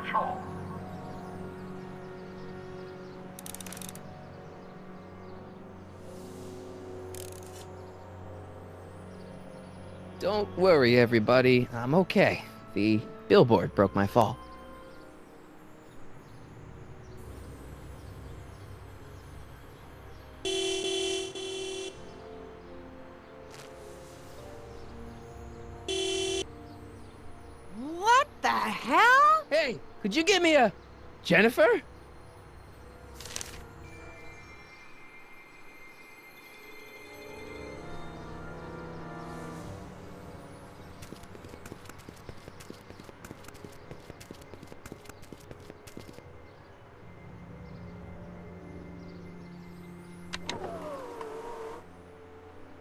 control. Don't worry, everybody. I'm okay. The billboard broke my fall. What the hell? Hey, could you give me a... Jennifer?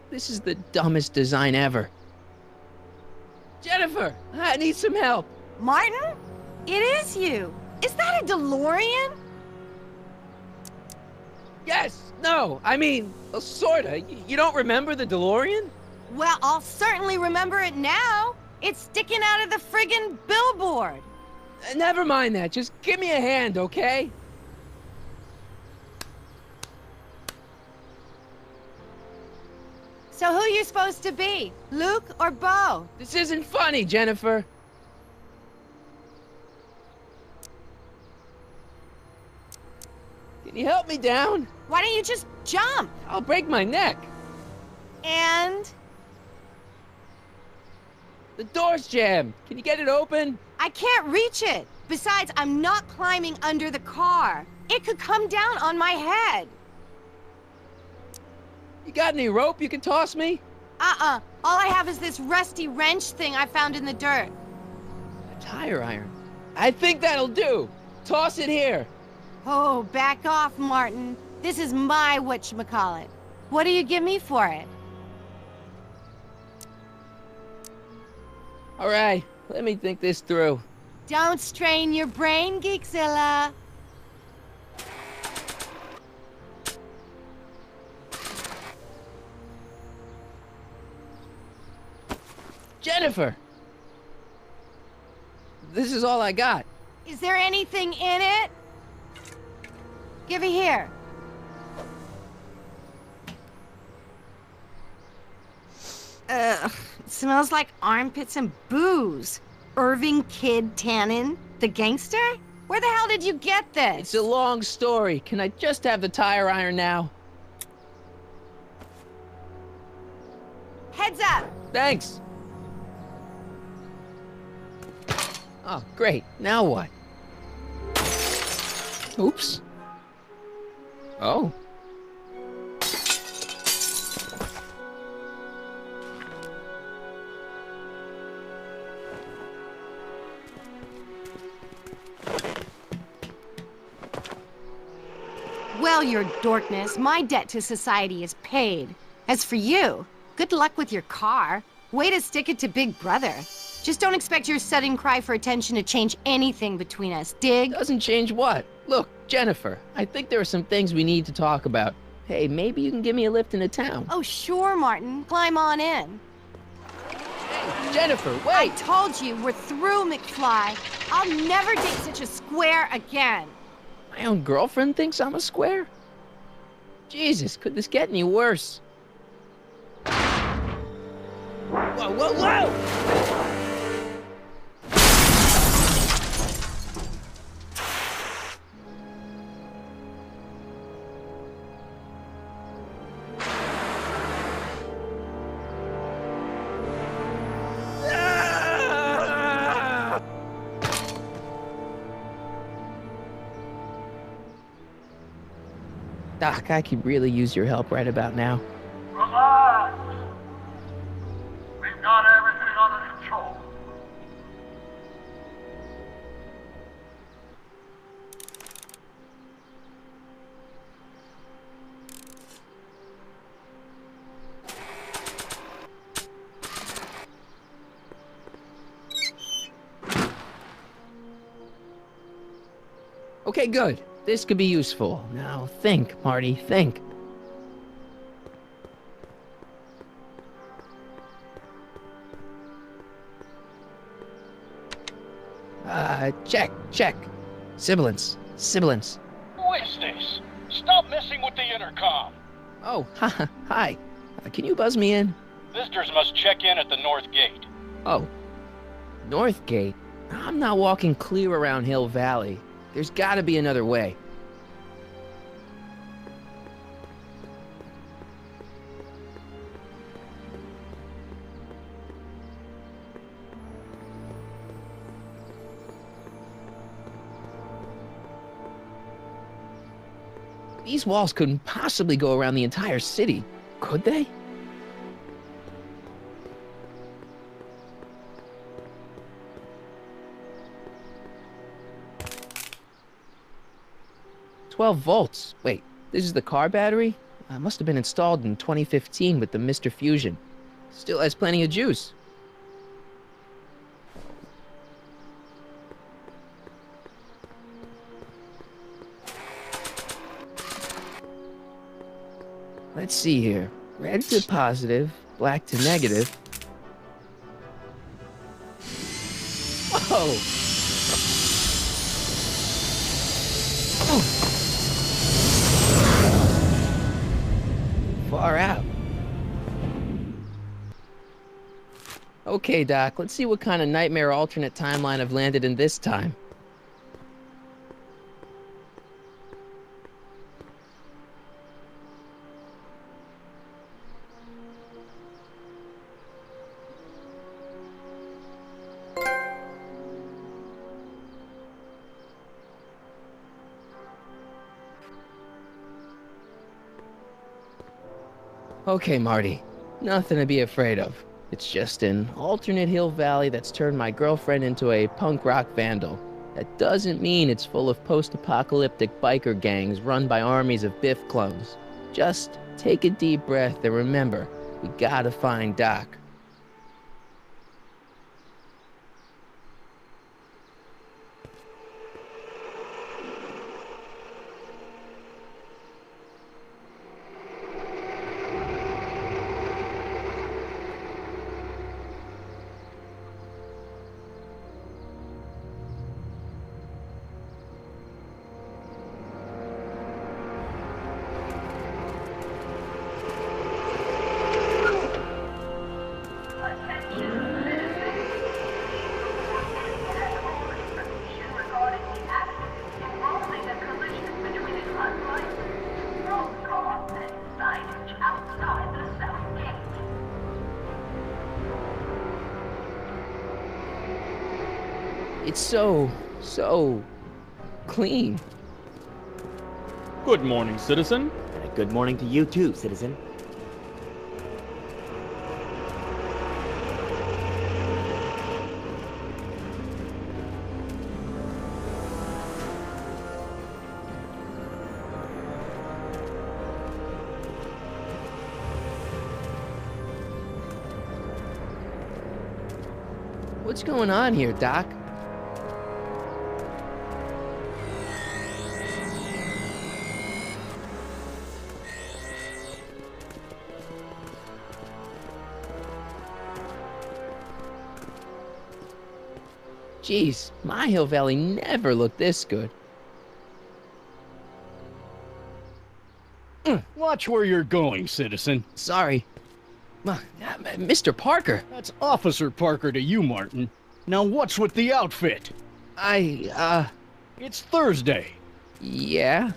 This is the dumbest design ever. Jennifer, I need some help. Martin? It is you. Is that a DeLorean? Yes, no, I mean, sorta. You don't remember the DeLorean? Well, I'll certainly remember it now. It's sticking out of the friggin' billboard. Never mind that. Just give me a hand, okay? So who you supposed to be? Luke or Bo? This isn't funny, Jennifer. Can you help me down? Why don't you just jump? I'll break my neck. And The door's jammed. Can you get it open? I can't reach it. Besides, I'm not climbing under the car. It could come down on my head. You got any rope you can toss me? All I have is this rusty wrench thing I found in the dirt. A tire iron. I think that'll do. Toss it here. Oh, back off, Martin. This is my whatchamacallit. What do you give me for it? All right, let me think this through. Don't strain your brain, Geekzilla. Jennifer! This is all I got. Is there anything in it? Give it here. Ugh, it smells like armpits and booze. Irving Kid Tannen, the gangster? Where the hell did you get this? It's a long story. Can I just have the tire iron now? Heads up! Thanks. Oh, great. Now what? Oops. Oh. Well, your dorkness, my debt to society is paid. As for you, good luck with your car. Way to stick it to Big Brother. Just don't expect your sudden cry for attention to change anything between us, dig? Doesn't change what? Look, Jennifer, I think there are some things we need to talk about. Hey, maybe you can give me a lift into town. Oh, sure, Martin. Climb on in. Hey, Jennifer, I wait! told you, we're through, McFly. I'll never date such a square again. My own girlfriend thinks I'm a square? Jesus, could this get any worse? Whoa, whoa, whoa! Doc, I could really use your help right about now. Relax. We've got everything under control. Okay, good. This could be useful. Now think, Marty, think. Check. Sibilance. Who is this? Stop messing with the intercom. Oh, hi. Can you buzz me in? Visitors must check in at the north gate. Oh, North Gate? I'm not walking clear around Hill Valley. There's gotta be another way. These walls couldn't possibly go around the entire city, could they? $12 volts. Wait, this is the car battery? Must have been installed in 2015 with the Mr. Fusion. Still has plenty of juice. Let's see here. Red to positive, black to negative. Whoa! Oh. Far out. Okay, Doc, let's see what kind of nightmare alternate timeline I've landed in this time. Okay, Marty. Nothing to be afraid of. It's just an alternate Hill Valley that's turned my girlfriend into a punk rock vandal. That doesn't mean it's full of post-apocalyptic biker gangs run by armies of Biff clones. Just take a deep breath and remember, we gotta find Doc. It's so clean. Good morning, citizen. And a good morning to you too, citizen. What's going on here, Doc? Jeez, my Hill Valley never looked this good. Watch where you're going, citizen. Sorry. Mr. Parker. That's Officer Parker to you, Martin. Now what's with the outfit? It's Thursday. Yeah?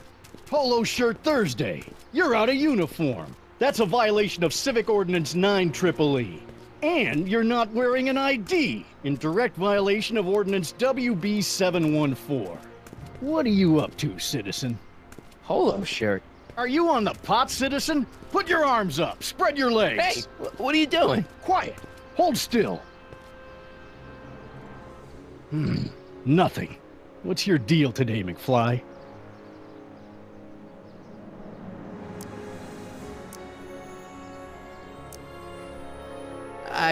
Polo shirt Thursday. You're out of uniform. That's a violation of Civic Ordinance 9EEE. And you're not wearing an ID, in direct violation of Ordinance WB 714. What are you up to, citizen? Polo shirt. Are you on the pot, citizen? Put your arms up, spread your legs. Hey, what are you doing? Quiet. Hold still. Nothing. What's your deal today, McFly?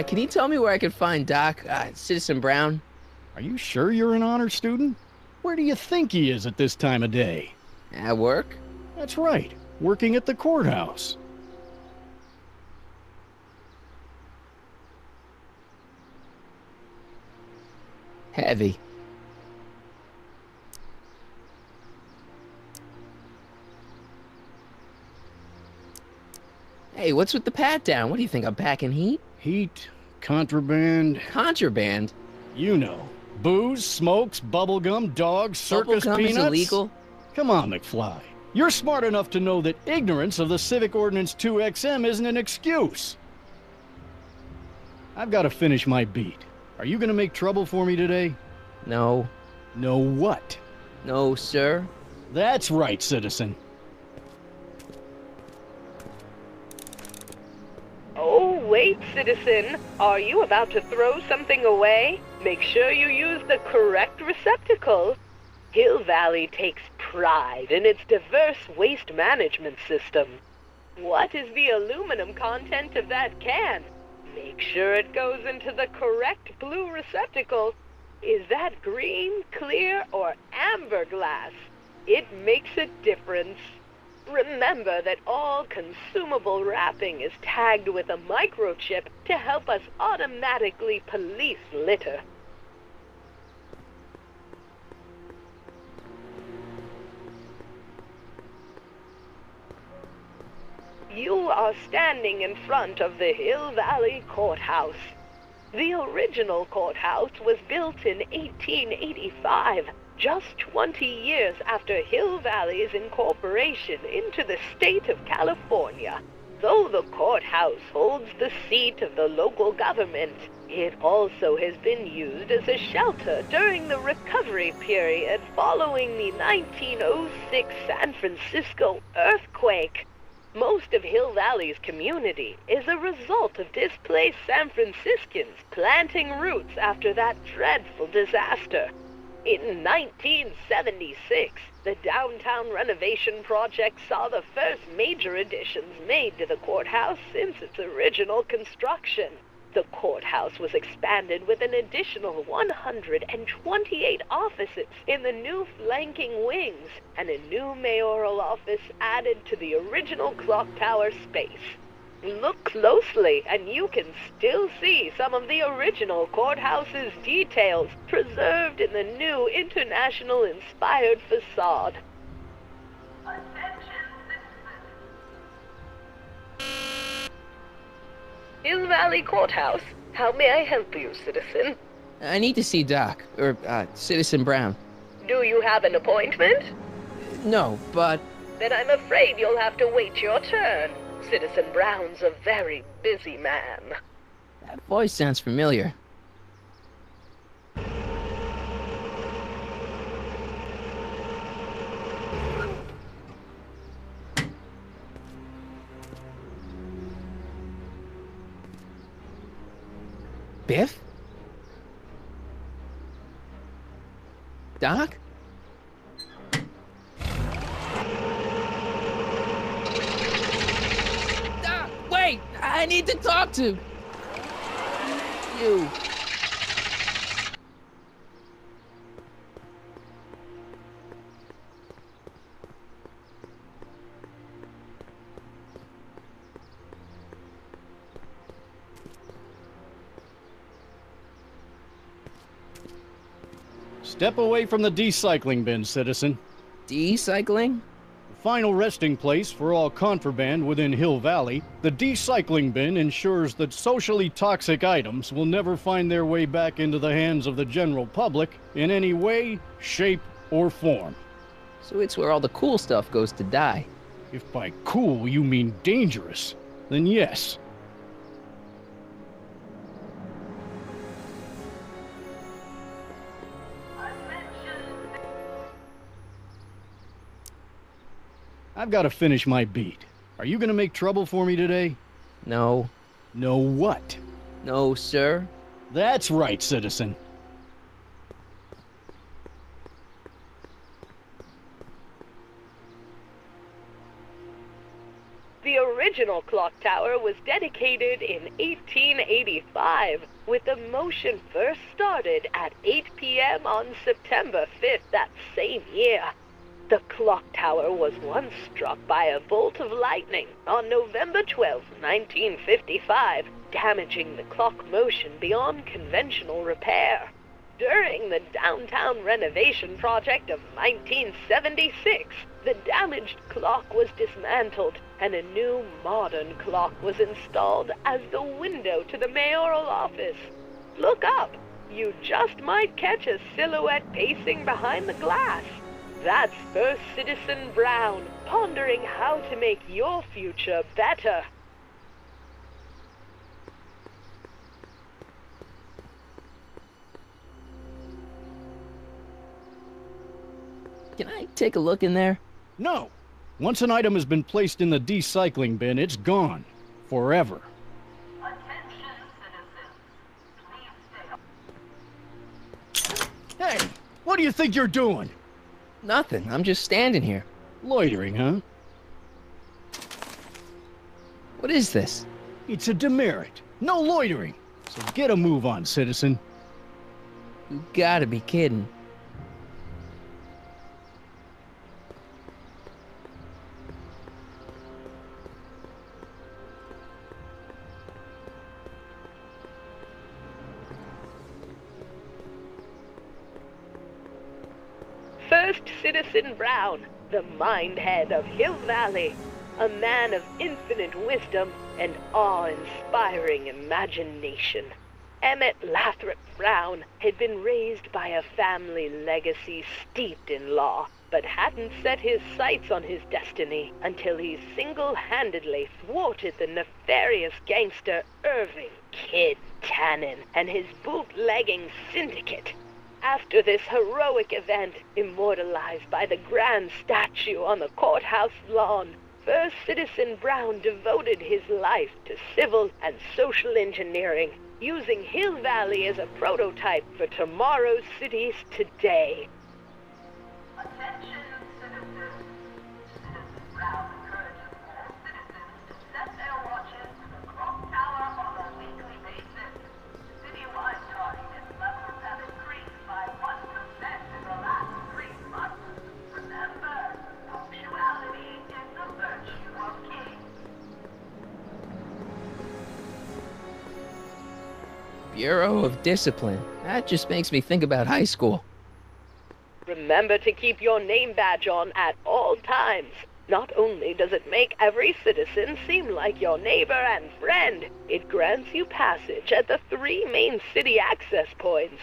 Can you tell me where I can find Doc, Citizen Brown? Are you sure you're an honor student? Where do you think he is at this time of day? At work? That's right, working at the courthouse. Heavy. Hey, what's with the pat down? What do you think, I'm packing heat? Heat, contraband, Contraband? you know. Booze, smokes, bubblegum, dogs, circus Bubblegum peanuts. is illegal? Come on, McFly. You're smart enough to know that ignorance of the Civic Ordinance 2XM isn't an excuse. I've got to finish my beat. Are you gonna make trouble for me today? No. No what? No, sir. That's right, citizen. Oh, wait, citizen. Are you about to throw something away? Make sure you use the correct receptacle. Hill Valley takes pride in its diverse waste management system. What is the aluminum content of that can? Make sure it goes into the correct blue receptacle. Is that green, clear, or amber glass? It makes a difference. Remember that all consumable wrapping is tagged with a microchip to help us automatically police litter. You are standing in front of the Hill Valley Courthouse. The original courthouse was built in 1885, just 20 years after Hill Valley's incorporation into the state of California. Though the courthouse holds the seat of the local government, it also has been used as a shelter during the recovery period following the 1906 San Francisco earthquake. Most of Hill Valley's community is a result of displaced San Franciscans planting roots after that dreadful disaster. In 1976, the downtown renovation project saw the first major additions made to the courthouse since its original construction. The courthouse was expanded with an additional 128 offices in the new flanking wings, and a new mayoral office added to the original clock tower space. Look closely, and you can still see some of the original courthouse's details preserved in the new international-inspired facade. Hill Valley Courthouse. How may I help you, citizen? I need to see Doc, or, Citizen Brown. Do you have an appointment? No, but... Then I'm afraid you'll have to wait your turn. Citizen Brown's a very busy man. That voice sounds familiar. Biff? Doc? Doc, wait! I need to talk to you. Step away from the decycling bin, citizen. Decycling? Final resting place for all contraband within Hill Valley, the decycling bin ensures that socially toxic items will never find their way back into the hands of the general public in any way, shape, or form. So it's where all the cool stuff goes to die. If by cool you mean dangerous, then yes. I've got to finish my beat. Are you gonna make trouble for me today? No. No what? No, sir. That's right, citizen. The original clock tower was dedicated in 1885, with the motion first started at 8 p.m. on September 5th that same year. The clock tower was once struck by a bolt of lightning on November 12, 1955, damaging the clock motion beyond conventional repair. During the downtown renovation project of 1976, the damaged clock was dismantled and a new modern clock was installed as the window to the mayoral office. Look up. You just might catch a silhouette pacing behind the glass. That's First Citizen Brown, pondering how to make your future better. Can I take a look in there? No. Once an item has been placed in the decycling bin, it's gone. Forever. Attention, citizens. Please stay. Hey, what do you think you're doing? Nothing. I'm just standing here. Loitering, huh? What is this? It's a demerit. No loitering. So get a move on, citizen. You gotta be kidding. First Citizen Brown, the mind head of Hill Valley, a man of infinite wisdom and awe-inspiring imagination. Emmett Lathrop Brown had been raised by a family legacy steeped in law, but hadn't set his sights on his destiny until he single-handedly thwarted the nefarious gangster Irving Kid Tannen and his bootlegging syndicate. After this heroic event, immortalized by the grand statue on the courthouse lawn, First Citizen Brown devoted his life to civil and social engineering, using Hill Valley as a prototype for tomorrow's cities today. Attention, citizens. Citizen Brown encourages all citizens to set their watches to the clock tower on a weekly basis. Citywide target levels have increased by 1% in the last 3 months. Remember, punctuality is the virtue of kings. Bureau of Discipline. That just makes me think about high school. Remember to keep your name badge on at all times. Not only does it make every citizen seem like your neighbor and friend, it grants you passage at the 3 main city access points.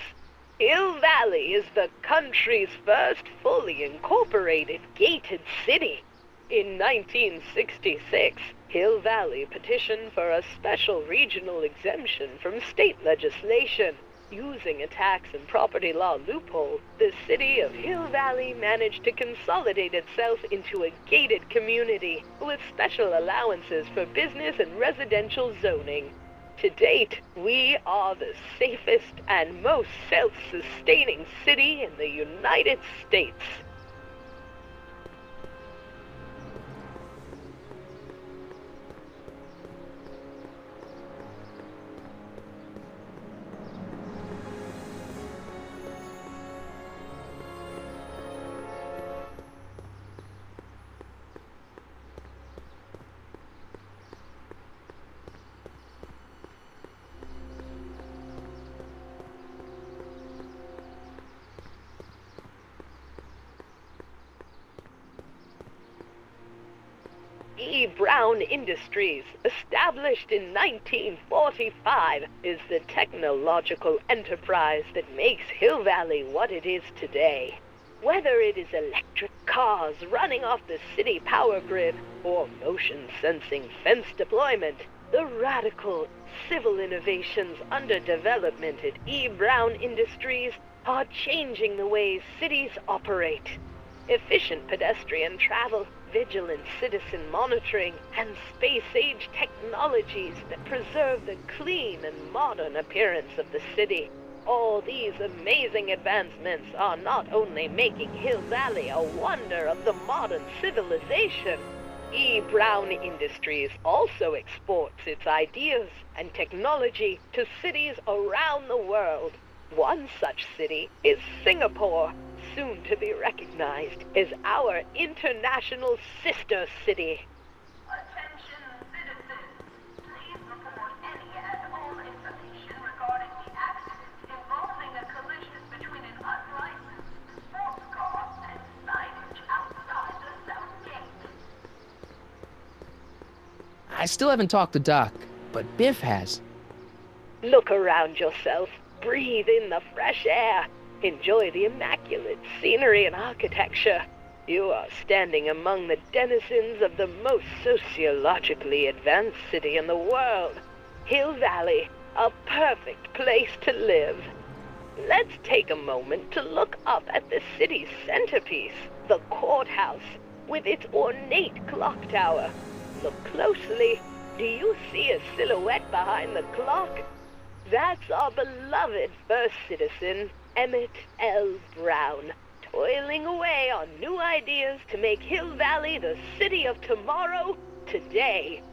Hill Valley is the country's first fully incorporated gated city. In 1966, Hill Valley petitioned for a special regional exemption from state legislation. Using a tax and property law loophole, the city of Hill Valley managed to consolidate itself into a gated community with special allowances for business and residential zoning. To date, we are the safest and most self-sustaining city in the United States. E. Brown Industries, established in 1945, is the technological enterprise that makes Hill Valley what it is today. Whether it is electric cars running off the city power grid or motion-sensing fence deployment, the radical civil innovations under development at E. Brown Industries are changing the way cities operate. Efficient pedestrian travel, vigilant citizen monitoring, and space-age technologies that preserve the clean and modern appearance of the city. All these amazing advancements are not only making Hill Valley a wonder of the modern civilization. E. Brown Industries also exports its ideas and technology to cities around the world. One such city is Singapore, soon to be recognized as our international sister city. Attention, citizens. Please report any and all information regarding the accident involving a collision between an unlicensed sports car and signage outside the south gate. I still haven't talked to Doc, but Biff has. Look around yourself. Breathe in the fresh air. Enjoy the immaculate scenery and architecture. You are standing among the denizens of the most sociologically advanced city in the world. Hill Valley, a perfect place to live. Let's take a moment to look up at the city's centerpiece, the courthouse, with its ornate clock tower. Look closely. Do you see a silhouette behind the clock? That's our beloved first citizen, Emmett L. Brown, toiling away on new ideas to make Hill Valley the city of tomorrow, today.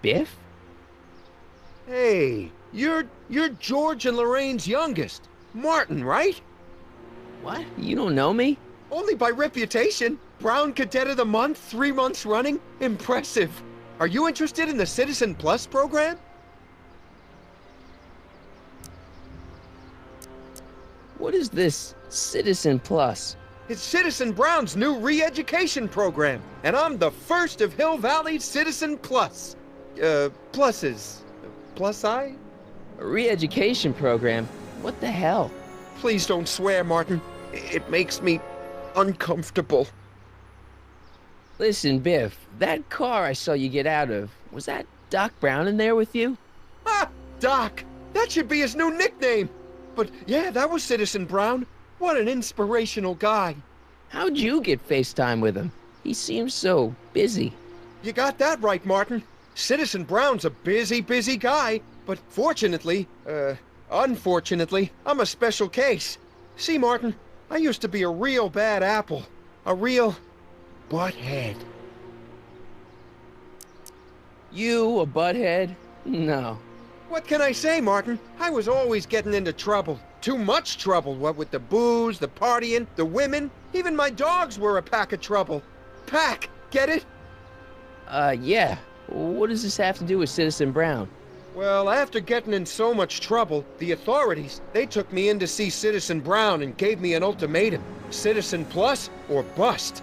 Biff? Hey, you're George and Lorraine's youngest. Martin, right? What? You don't know me? Only by reputation. Brown Cadet of the Month, 3 months running. Impressive. Are you interested in the Citizen Plus program? What is this Citizen Plus? It's Citizen Brown's new re-education program, and I'm the first of Hill Valley's Citizen Plus. Pluses. Plus-I? A re-education program? What the hell? Please don't swear, Martin. It makes me uncomfortable. Listen, Biff, that car I saw you get out of, was that Doc Brown in there with you? Ah, Doc! That should be his new nickname! But yeah, that was Citizen Brown. What an inspirational guy. How'd you get FaceTime with him? He seems so busy. You got that right, Martin. Citizen Brown's a busy guy, but unfortunately, I'm a special case. See, Martin, I used to be a real bad apple. A real butthead. You a butthead? No. What can I say, Martin? I was always getting into trouble. Too much trouble, what with the booze, the partying, the women. Even my dogs were a pack of trouble. Pack, get it? Yeah. What does this have to do with Citizen Brown? Well, after getting in so much trouble, the authorities, they took me in to see Citizen Brown and gave me an ultimatum. Citizen Plus or bust.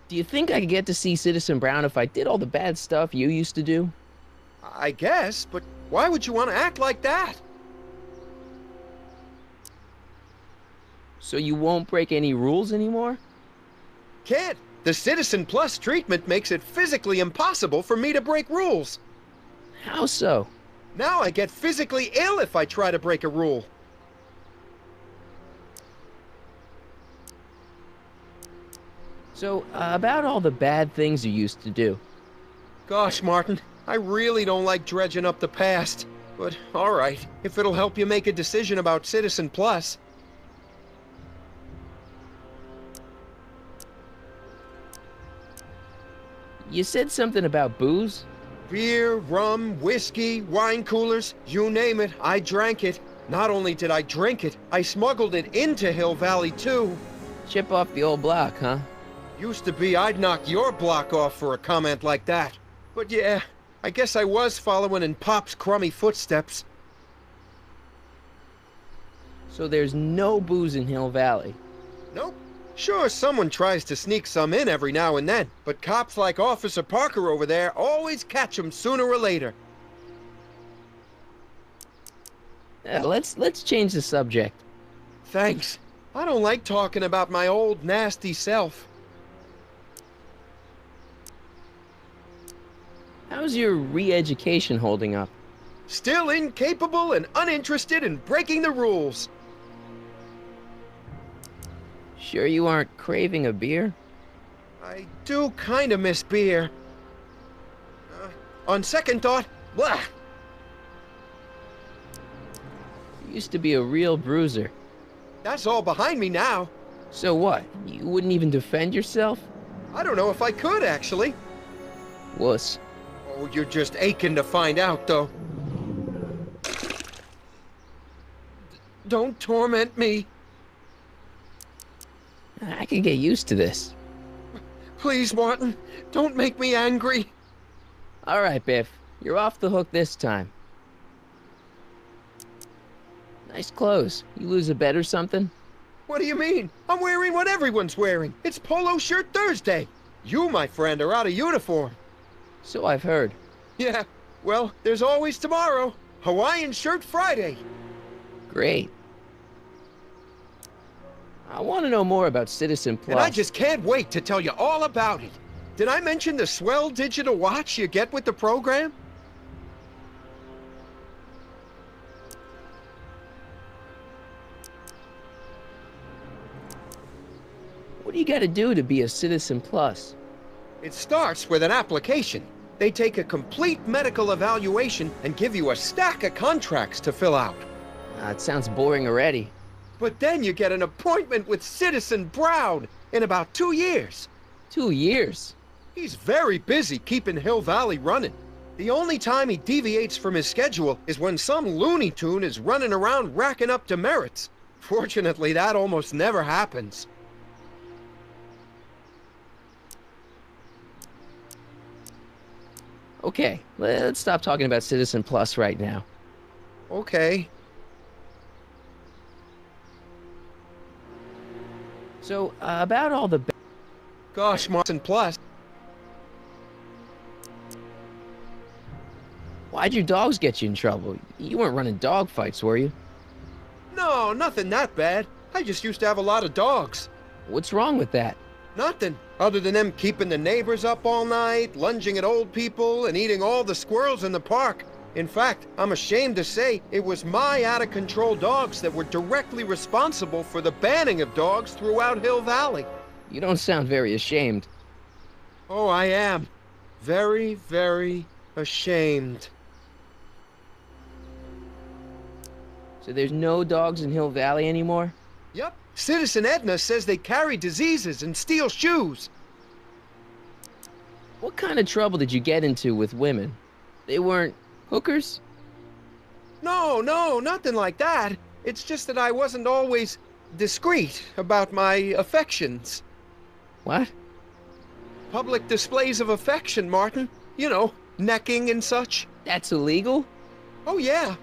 Do you think I could get to see Citizen Brown if I did all the bad stuff you used to do? I guess, but why would you want to act like that? So you won't break any rules anymore? Kid, the Citizen Plus treatment makes it physically impossible for me to break rules. How so? Now I get physically ill if I try to break a rule. So, about all the bad things you used to do. Gosh, Martin, I really don't like dredging up the past. But, alright, if it'll help you make a decision about Citizen Plus. You said something about booze? Beer, rum, whiskey, wine coolers, you name it, I drank it. Not only did I drink it, I smuggled it into Hill Valley, too. Chip off the old block, huh? Used to be I'd knock your block off for a comment like that. But yeah, I guess I was following in Pop's crummy footsteps. So there's no booze in Hill Valley? Nope. Sure, someone tries to sneak some in every now and then, but cops like Officer Parker over there always catch 'em sooner or later. Let's change the subject. Thanks. I don't like talking about my old nasty self. How's your re-education holding up? Still incapable and uninterested in breaking the rules. Sure you aren't craving a beer? I do kinda miss beer. On second thought, blah! You used to be a real bruiser. That's all behind me now. So what? You wouldn't even defend yourself? I don't know if I could, actually. Wuss. Oh, you're just aching to find out, though. Don't torment me. I can get used to this. Please, Martin, don't make me angry. All right, Biff. You're off the hook this time. Nice clothes. You lose a bet or something? What do you mean? I'm wearing what everyone's wearing. It's Polo Shirt Thursday. You, my friend, are out of uniform. So I've heard. Yeah, well, there's always tomorrow. Hawaiian Shirt Friday. Great. I want to know more about Citizen Plus. And I just can't wait to tell you all about it. Did I mention the swell digital watch you get with the program? What do you got to do to be a Citizen Plus? It starts with an application. They take a complete medical evaluation and give you a stack of contracts to fill out. It sounds boring already. But then you get an appointment with Citizen Brown in about 2 years. 2 years? He's very busy keeping Hill Valley running. The only time he deviates from his schedule is when some Looney Tune is running around racking up demerits. Fortunately, that almost never happens. Okay, let's stop talking about Citizen Plus right now. Okay. So, about all the... Gosh, Martin Plus. Why'd your dogs get you in trouble? You weren't running dog fights, were you? No, nothing that bad. I just used to have a lot of dogs. What's wrong with that? Nothing, other than them keeping the neighbors up all night, lunging at old people, and eating all the squirrels in the park. In fact, I'm ashamed to say it was my out-of-control dogs that were directly responsible for the banning of dogs throughout Hill Valley. You don't sound very ashamed. Oh, I am. Very, very ashamed. So there's no dogs in Hill Valley anymore? Yep. Citizen Edna says they carry diseases and steal shoes. What kind of trouble did you get into with women? They weren't hookers? No, nothing like that. It's just that I wasn't always discreet about my affections. What? Public displays of affection, Martin. You know, necking and such. That's illegal? Oh, yeah.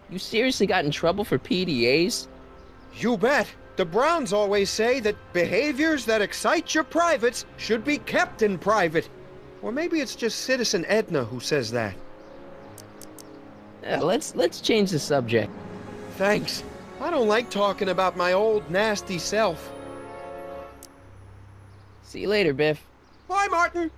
You seriously got in trouble for PDAs? You bet. The Browns always say that behaviors that excite your privates should be kept in private. Or maybe it's just Citizen Edna who says that. Let's change the subject. Thanks. I don't like talking about my old nasty self. See you later, Biff. Bye, Martin.